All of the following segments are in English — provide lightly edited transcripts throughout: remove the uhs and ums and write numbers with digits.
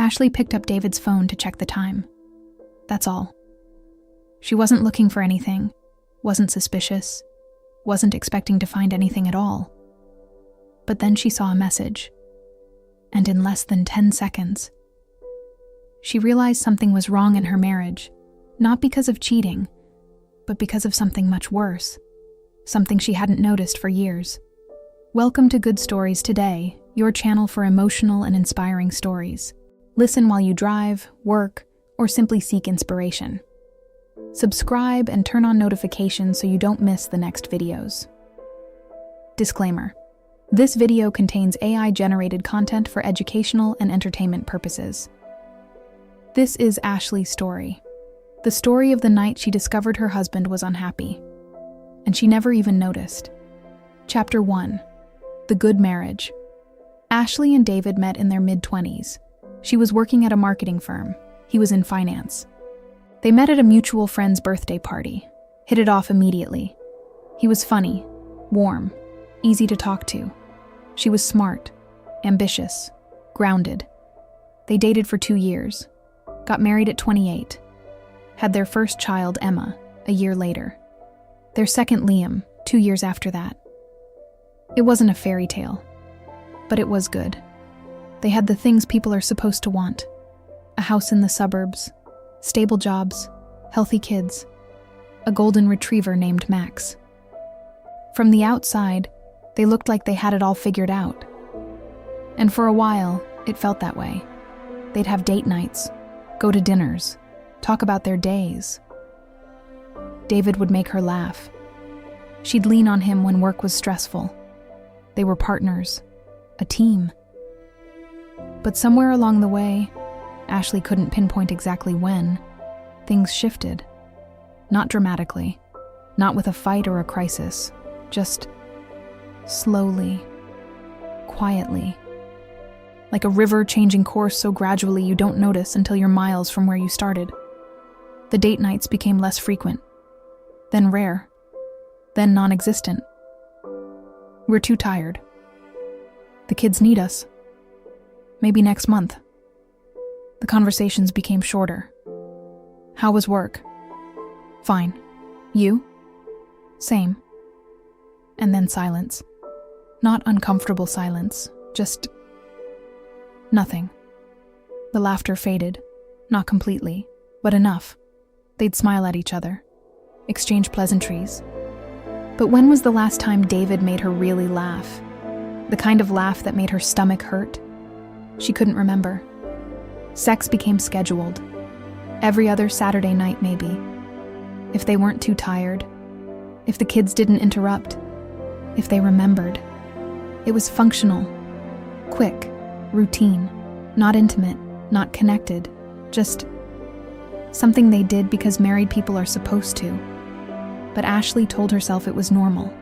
Ashley picked up David's phone to check the time. That's all. She wasn't looking for anything, wasn't suspicious, wasn't expecting to find anything at all. But then she saw a message. And in less than 10 seconds, she realized something was wrong in her marriage, not because of cheating, but because of something much worse, something she hadn't noticed for years. Welcome to Good Stories Today, your channel for emotional and inspiring stories. Listen while you drive, work, or simply seek inspiration. Subscribe and turn on notifications so you don't miss the next videos. Disclaimer: this video contains AI-generated content for educational and entertainment purposes. This is Ashley's story. The story of the night she discovered her husband was unhappy, and she never even noticed. Chapter 1: The Good Marriage. Ashley and David met in their mid-20s. She was working at a marketing firm. He was in finance. They met at a mutual friend's birthday party, hit it off immediately. He was funny, warm, easy to talk to. She was smart, ambitious, grounded. They dated for 2 years, got married at 28, had their first child, Emma, a year later. Their second, Liam, 2 years after that. It wasn't a fairy tale, but it was good. They had the things people are supposed to want: a house in the suburbs, stable jobs, healthy kids, a golden retriever named Max. From the outside, they looked like they had it all figured out. And for a while, it felt that way. They'd have date nights, go to dinners, talk about their days. David would make her laugh. She'd lean on him when work was stressful. They were partners, a team. But somewhere along the way, Ashley couldn't pinpoint exactly when, things shifted. Not dramatically, not with a fight or a crisis, just slowly, quietly. Like a river changing course so gradually you don't notice until you're miles from where you started. The date nights became less frequent, then rare, then non-existent. We're too tired. The kids need us. Maybe next month. The conversations became shorter. How was work? Fine. You? Same. And then silence. Not uncomfortable silence, just nothing. The laughter faded, not completely, but enough. They'd smile at each other, exchange pleasantries. But when was the last time David made her really laugh? The kind of laugh that made her stomach hurt? She couldn't remember. Sex became scheduled. Every other Saturday night, maybe. If they weren't too tired. If the kids didn't interrupt. If they remembered. It was functional. Quick. Routine. Not intimate. Not connected. Just something they did because married people are supposed to. But Ashley told herself it was normal.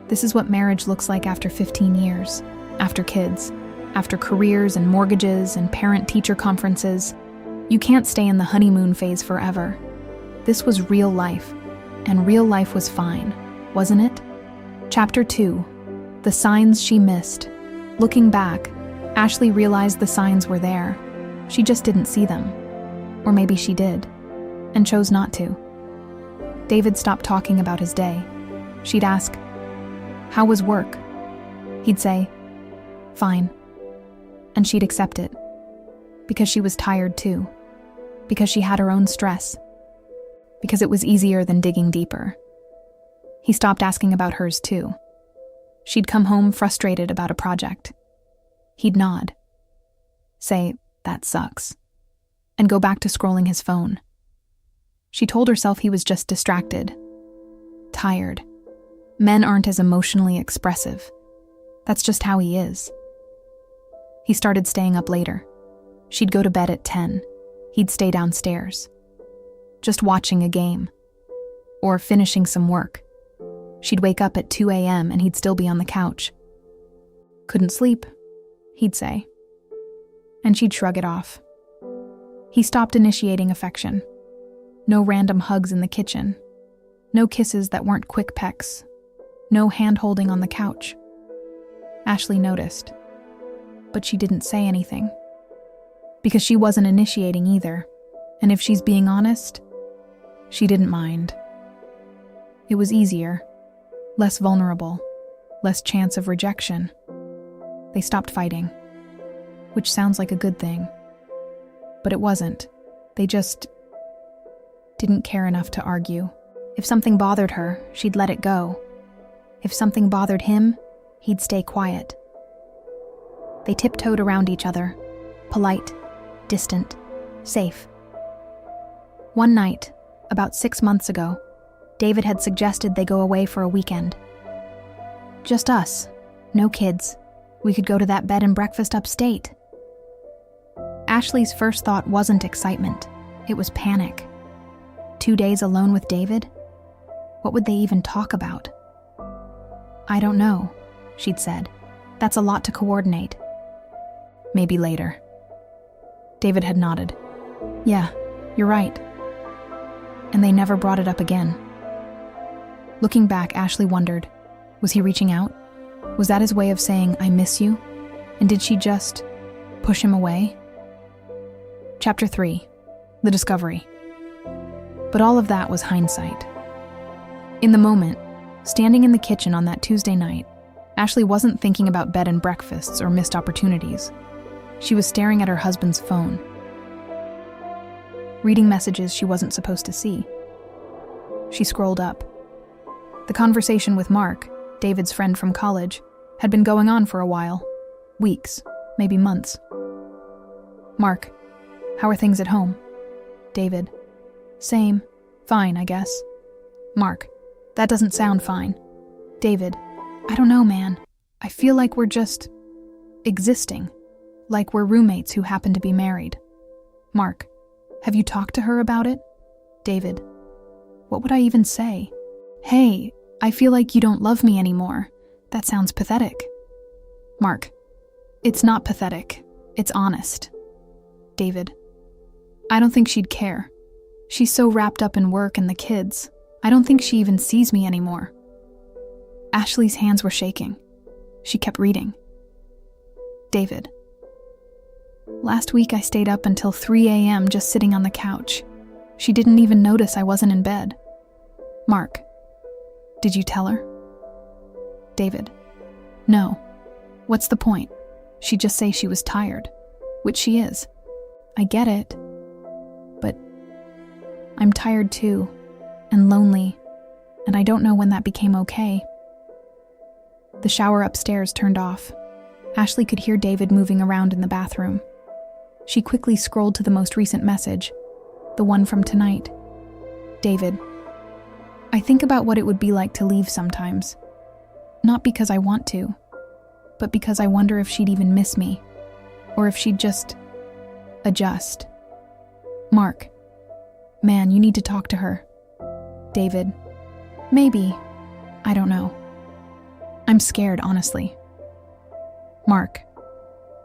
This is what marriage looks like after 15 years. After kids. After careers and mortgages and parent-teacher conferences. You can't stay in the honeymoon phase forever. This was real life, and real life was fine, wasn't it? Chapter 2: The Signs She Missed. Looking back, Ashley realized the signs were there. She just didn't see them. Or maybe she did, and chose not to. David stopped talking about his day. She'd ask, "How was work?" He'd say, "Fine." And she'd accept it. Because she was tired too. Because she had her own stress. Because it was easier than digging deeper. He stopped asking about hers too. She'd come home frustrated about a project. He'd nod. Say, "That sucks." And go back to scrolling his phone. She told herself he was just distracted. Tired. Men aren't as emotionally expressive. That's just how he is. He started staying up later. She'd go to bed at 10. He'd stay downstairs. Just watching a game. Or finishing some work. She'd wake up at 2 a.m. and he'd still be on the couch. "Couldn't sleep," he'd say. And she'd shrug it off. He stopped initiating affection. No random hugs in the kitchen. No kisses that weren't quick pecks. No hand-holding on the couch. Ashley noticed. But she didn't say anything. Because she wasn't initiating either. And if she's being honest, she didn't mind. It was easier, less vulnerable, less chance of rejection. They stopped fighting, which sounds like a good thing. But it wasn't. They just didn't care enough to argue. If something bothered her, she'd let it go. If something bothered him, he'd stay quiet. They tiptoed around each other, polite, distant, safe. One night, about 6 months ago, David had suggested they go away for a weekend. Just us, no kids. We could go to that bed and breakfast upstate. Ashley's first thought wasn't excitement. It was panic. 2 days alone with David? What would they even talk about? I don't know, she'd said. That's a lot to coordinate. Maybe later. David had nodded. Yeah, you're right. And they never brought it up again. Looking back, Ashley wondered, was he reaching out? Was that his way of saying, I miss you? And did she just push him away? Chapter 3. The Discovery. But all of that was hindsight. In the moment, standing in the kitchen on that Tuesday night, Ashley wasn't thinking about bed and breakfasts or missed opportunities. She was staring at her husband's phone, reading messages she wasn't supposed to see. She scrolled up. The conversation with Mark, David's friend from college, had been going on for a while. Weeks, maybe months. Mark, how are things at home? David, same. Fine, I guess. Mark, that doesn't sound fine. David, I don't know, man. I feel like we're just existing. Like we're roommates who happen to be married. Mark, have you talked to her about it? David, what would I even say? Hey, I feel like you don't love me anymore. That sounds pathetic. Mark, it's not pathetic. It's honest. David, I don't think she'd care. She's so wrapped up in work and the kids. I don't think she even sees me anymore. Ashley's hands were shaking. She kept reading. David, last week I stayed up until 3 a.m. just sitting on the couch. She didn't even notice I wasn't in bed. Mark, did you tell her? David, no. What's the point? She'd just say she was tired, which she is. I get it, but I'm tired too, and lonely, and I don't know when that became okay. The shower upstairs turned off. Ashley could hear David moving around in the bathroom. She quickly scrolled to the most recent message, the one from tonight. David, I think about what it would be like to leave sometimes. Not because I want to, but because I wonder if she'd even miss me, or if she'd just adjust. Mark, man, you need to talk to her. David, maybe. I don't know. I'm scared, honestly. Mark,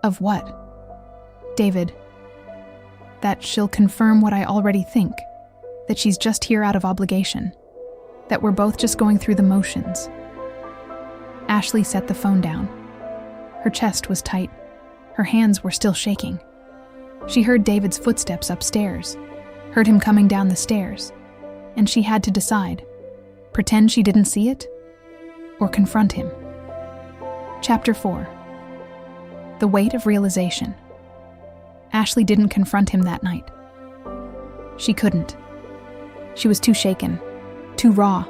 of what? David, that she'll confirm what I already think, that she's just here out of obligation, that we're both just going through the motions. Ashley set the phone down. Her chest was tight. Her hands were still shaking. She heard David's footsteps upstairs, heard him coming down the stairs, and she had to decide, pretend she didn't see it, or confront him. Chapter 4. The Weight of Realization. Ashley didn't confront him that night. She couldn't. She was too shaken, too raw,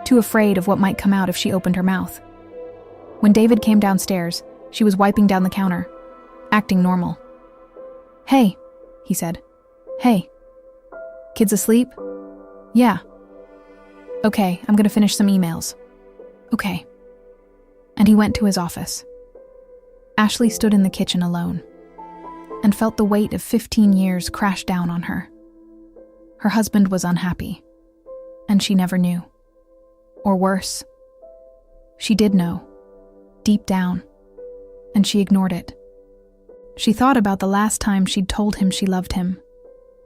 too afraid of what might come out if she opened her mouth. When David came downstairs, she was wiping down the counter, acting normal. Hey, he said. Hey. Kids asleep? Yeah. Okay, I'm gonna finish some emails. Okay. And he went to his office. Ashley stood in the kitchen alone and felt the weight of 15 years crash down on her. Her husband was unhappy, and she never knew. Or worse, she did know, deep down, and she ignored it. She thought about the last time she'd told him she loved him,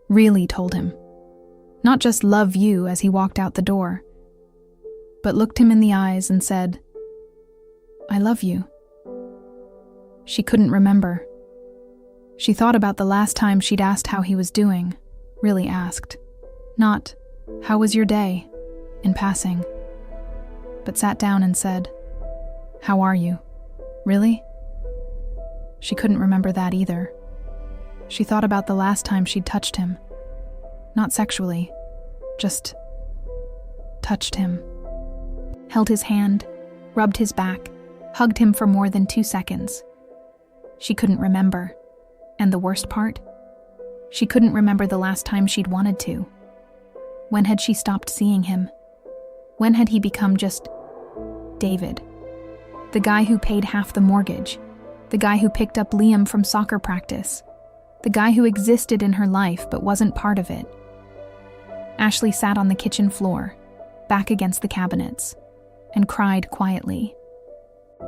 really told him. Not just love you as he walked out the door, but looked him in the eyes and said, I love you. She couldn't remember. She thought about the last time she'd asked how he was doing, really asked. Not, "How was your day?" in passing, but sat down and said, "How are you? Really?" She couldn't remember that either. She thought about the last time she'd touched him. Not sexually, just touched him. Held his hand, rubbed his back, hugged him for more than 2 seconds. She couldn't remember. And the worst part? She couldn't remember the last time she'd wanted to. When had she stopped seeing him? When had he become just David? The guy who paid half the mortgage. The guy who picked up Liam from soccer practice. The guy who existed in her life but wasn't part of it. Ashley sat on the kitchen floor, back against the cabinets, and cried quietly.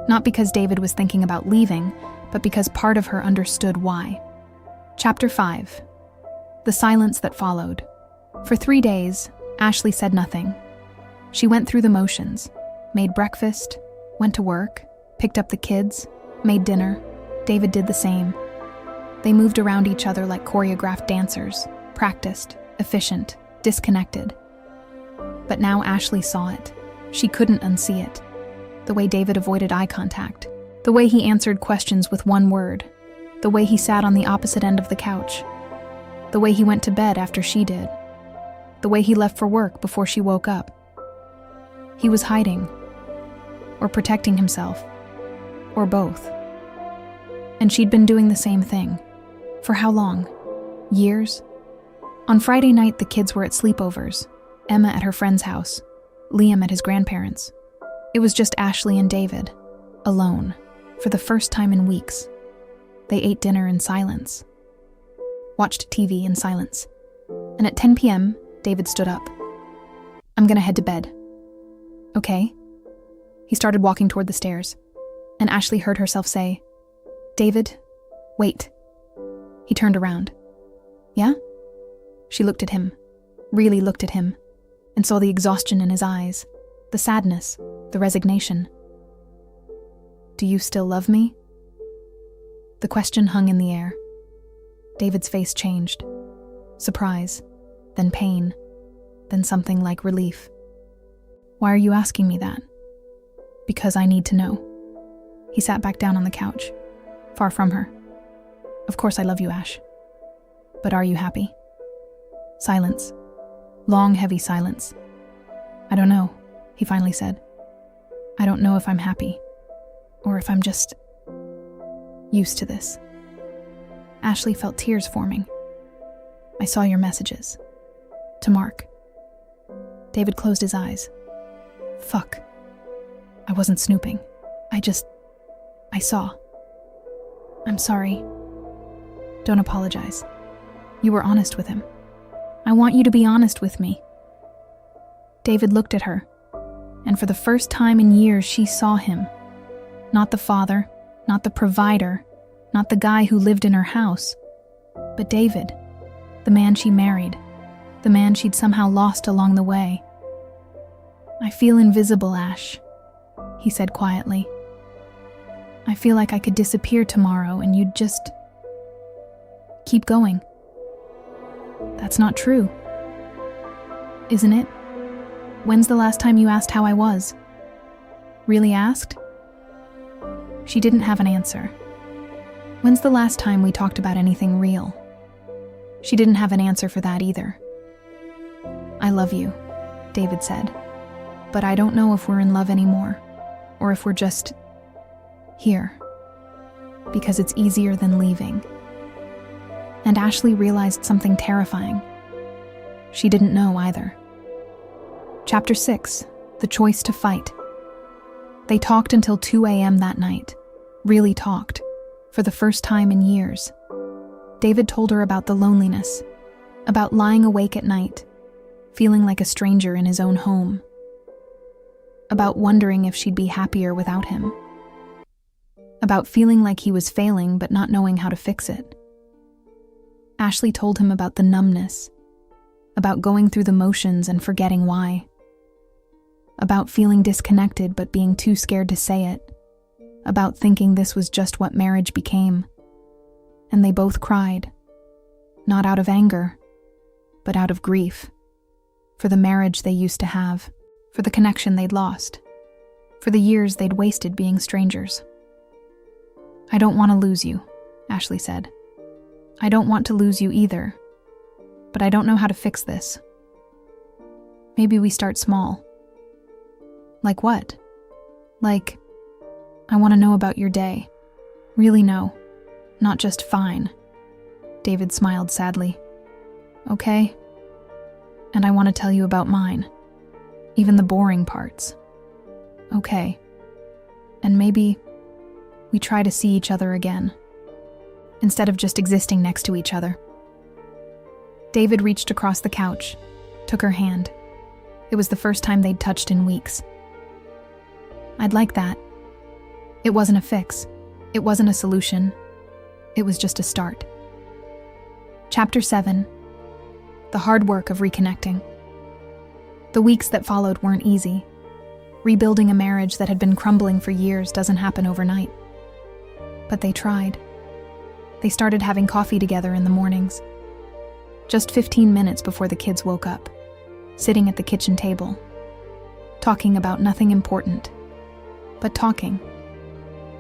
Not because David was thinking about leaving, but because part of her understood why. Chapter 5. The silence that followed. For 3 days, Ashley said nothing. She went through the motions, made breakfast, went to work, picked up the kids, made dinner. David did the same. They moved around each other like choreographed dancers, practiced, efficient, disconnected. But now Ashley saw it. She couldn't unsee it. The way David avoided eye contact. The way he answered questions with one word. The way he sat on the opposite end of the couch. The way he went to bed after she did. The way he left for work before she woke up. He was hiding. Or protecting himself. Or both. And she'd been doing the same thing. For how long? Years? On Friday night, the kids were at sleepovers. Emma at her friend's house. Liam at his grandparents'. It was just Ashley and David. Alone. For the first time in weeks. They ate dinner in silence. Watched TV in silence. And at 10 p.m., David stood up. "I'm gonna head to bed." "Okay." He started walking toward the stairs, and Ashley heard herself say, "David, wait." He turned around. "Yeah?" She looked at him, really looked at him, and saw the exhaustion in his eyes, the sadness, the resignation. "Do you still love me?" The question hung in the air. David's face changed. Surprise, then pain, then something like relief. "Why are you asking me that?" "Because I need to know." He sat back down on the couch, far from her. "Of course I love you, Ash. But are you happy?" Silence. Long, heavy silence. "I don't know," he finally said. "I don't know if I'm happy. Or if I'm just used to this." Ashley felt tears forming. "I saw your messages. To Mark." David closed his eyes. "Fuck. I wasn't snooping. I saw. I'm sorry. Don't apologize. You were honest with him. I want you to be honest with me." David looked at her, and for the first time in years she saw him. Not the father, not the provider, not the guy who lived in her house, but David, the man she married, the man she'd somehow lost along the way. "I feel invisible, Ash," he said quietly. "I feel like I could disappear tomorrow and you'd just keep going." "That's not true." "Isn't it? When's the last time you asked how I was?" "Really asked?" She didn't have an answer. "When's the last time we talked about anything real?" She didn't have an answer for that either. "I love you," David said. "But I don't know if we're in love anymore, or if we're just here. Because it's easier than leaving." And Ashley realized something terrifying. She didn't know either. Chapter 6. The Choice to Fight. They talked until 2 a.m. that night. Really talked. For the first time in years. David told her about the loneliness. About lying awake at night. Feeling like a stranger in his own home. About wondering if she'd be happier without him. About feeling like he was failing but not knowing how to fix it. Ashley told him about the numbness. About going through the motions and forgetting why. About feeling disconnected but being too scared to say it. About thinking this was just what marriage became. and they both cried. Not out of anger, but out of grief. For the marriage they used to have, for the connection they'd lost, for the years they'd wasted being strangers. "I don't want to lose you," Ashley said. "I don't want to lose you either, but I don't know how to fix this. Maybe we start small." "Like what?" "Like, I want to know about your day. Really know, not just fine." David smiled sadly. "Okay. And I want to tell you about mine, even the boring parts." "Okay. And maybe we try to see each other again, instead of just existing next to each other." David reached across the couch, took her hand. It was the first time they'd touched in weeks. "I'd like that." It wasn't a fix. It wasn't a solution. It was just a start. Chapter 7. The hard work of reconnecting. The weeks that followed weren't easy. Rebuilding a marriage that had been crumbling for years doesn't happen overnight. But they tried. They started having coffee together in the mornings. Just 15 minutes before the kids woke up, sitting at the kitchen table, talking about nothing important, but talking.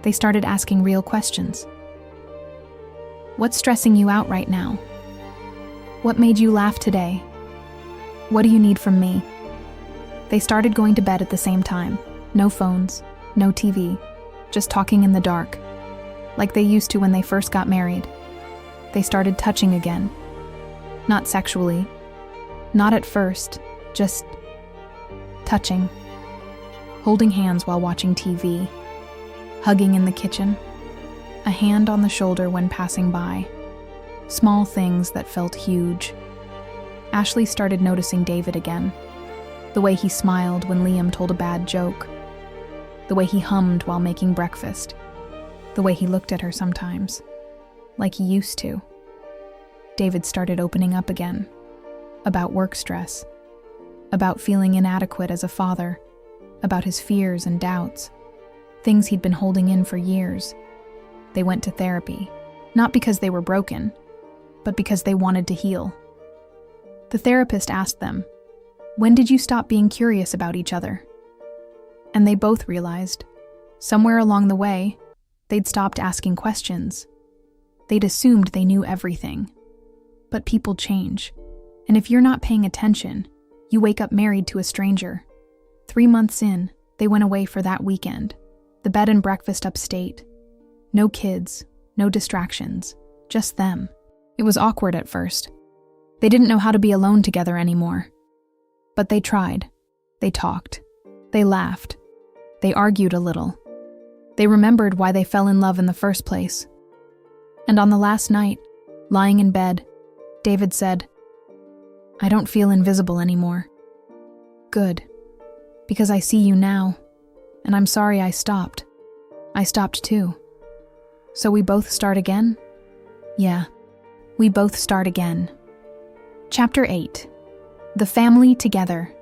They started asking real questions. "What's stressing you out right now? What made you laugh today? What do you need from me?" They started going to bed at the same time. No phones, no TV, just talking in the dark, like they used to when they first got married. They started touching again. Not sexually, not at first, just touching. Holding hands while watching TV, hugging in the kitchen, a hand on the shoulder when passing by. Small things that felt huge. Ashley started noticing David again. The way he smiled when Liam told a bad joke. The way he hummed while making breakfast. The way he looked at her sometimes, like he used to. David started opening up again. About work stress. About feeling inadequate as a father. About his fears and doubts. Things he'd been holding in for years. They went to therapy, not because they were broken, but because they wanted to heal. The therapist asked them, "When did you stop being curious about each other?" And they both realized, somewhere along the way, they'd stopped asking questions. They'd assumed they knew everything. But people change, and if you're not paying attention, you wake up married to a stranger. 3 months in, they went away for that weekend. The bed and breakfast upstate. No kids, no distractions, just them. It was awkward at first. They didn't know how to be alone together anymore. But they tried. They talked. They laughed. They argued a little. They remembered why they fell in love in the first place. And on the last night, lying in bed, David said, "I don't feel invisible anymore." "Good. Because I see you now, and I'm sorry I stopped. I stopped too." "So we both start again?" "Yeah, we both start again." Chapter 8. The family together.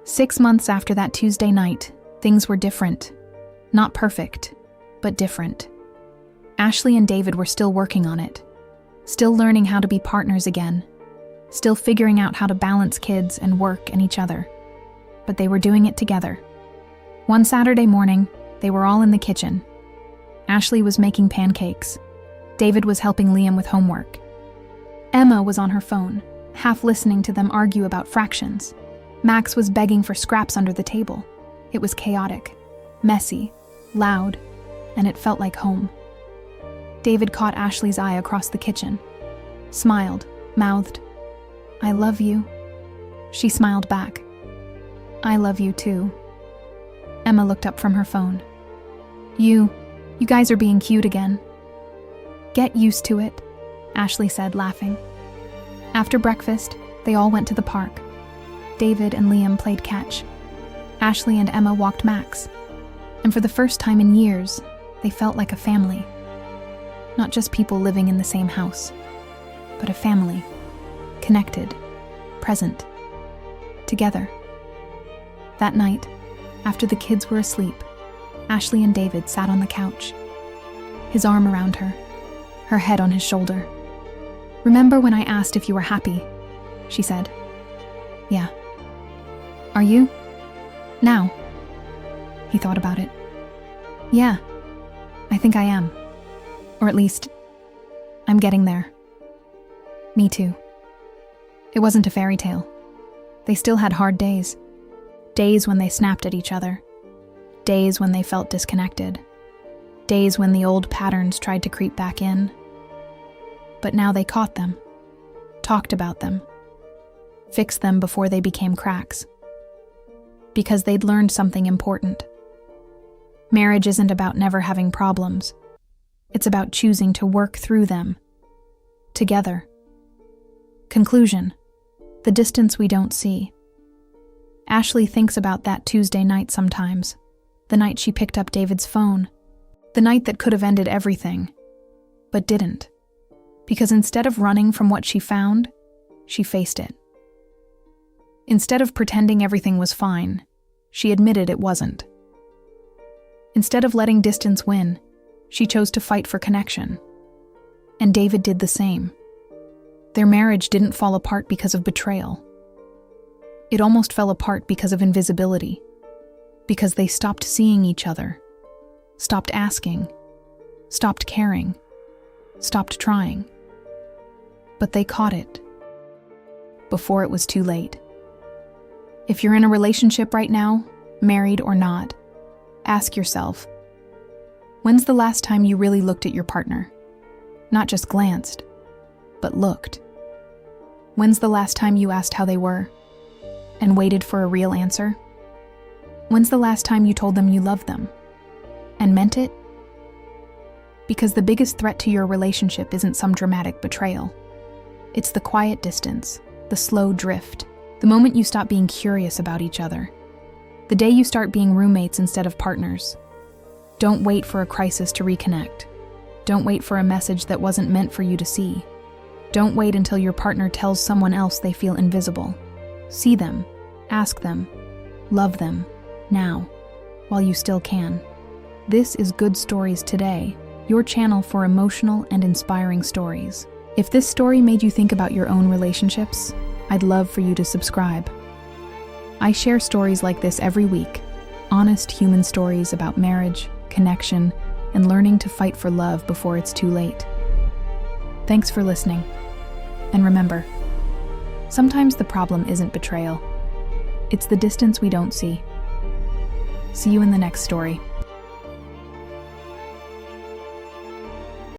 6 months after that Tuesday night, things were different. Not perfect, but different. Ashley and David were still working on it. Still learning how to be partners again. Still figuring out how to balance kids and work and each other. But they were doing it together. One Saturday morning, they were all in the kitchen. Ashley was making pancakes. David was helping Liam with homework. Emma was on her phone, half listening to them argue about fractions. Max was begging for scraps under the table. It was chaotic, messy, loud, and it felt like home. David caught Ashley's eye across the kitchen, smiled, mouthed, "I love you." She smiled back. "I love you too." Emma looked up from her phone. You guys are being cute again." "Get used to it," Ashley said, laughing. After breakfast, they all went to the park. David and Liam played catch. Ashley and Emma walked Max. And for the first time in years, they felt like a family. Not just people living in the same house, but a family. Connected, present, together. That night, after the kids were asleep, Ashley and David sat on the couch. His arm around her, her head on his shoulder. "Remember when I asked if you were happy?" she said. "Yeah." "Are you? Now?" He thought about it. "Yeah, I think I am. Or at least, I'm getting there." "Me too." It wasn't a fairy tale. They still had hard days. Days when they snapped at each other. Days when they felt disconnected. Days when the old patterns tried to creep back in. But now they caught them, talked about them, fixed them before they became cracks. Because they'd learned something important. Marriage isn't about never having problems. It's about choosing to work through them. Together. Conclusion: the distance we don't see. Ashley thinks about that Tuesday night sometimes. The night she picked up David's phone. The night that could have ended everything, but didn't. Because instead of running from what she found, she faced it. Instead of pretending everything was fine, she admitted it wasn't. Instead of letting distance win, she chose to fight for connection. And David did the same. Their marriage didn't fall apart because of betrayal. It almost fell apart because of invisibility. Because they stopped seeing each other. Stopped asking. Stopped caring. Stopped trying. But they caught it. Before it was too late. If you're in a relationship right now, married or not, ask yourself, when's the last time you really looked at your partner? Not just glanced, but looked. When's the last time you asked how they were and waited for a real answer? When's the last time you told them you loved them and meant it? Because the biggest threat to your relationship isn't some dramatic betrayal. It's the quiet distance, the slow drift, the moment you stop being curious about each other. The day you start being roommates instead of partners. Don't wait for a crisis to reconnect. Don't wait for a message that wasn't meant for you to see. Don't wait until your partner tells someone else they feel invisible. See them, ask them, love them, now, while you still can. This is Good Stories Today, your channel for emotional and inspiring stories. If this story made you think about your own relationships, I'd love for you to subscribe. I share stories like this every week, honest human stories about marriage, connection, and learning to fight for love before it's too late. Thanks for listening. And remember, sometimes the problem isn't betrayal. It's the distance we don't see. See you in the next story.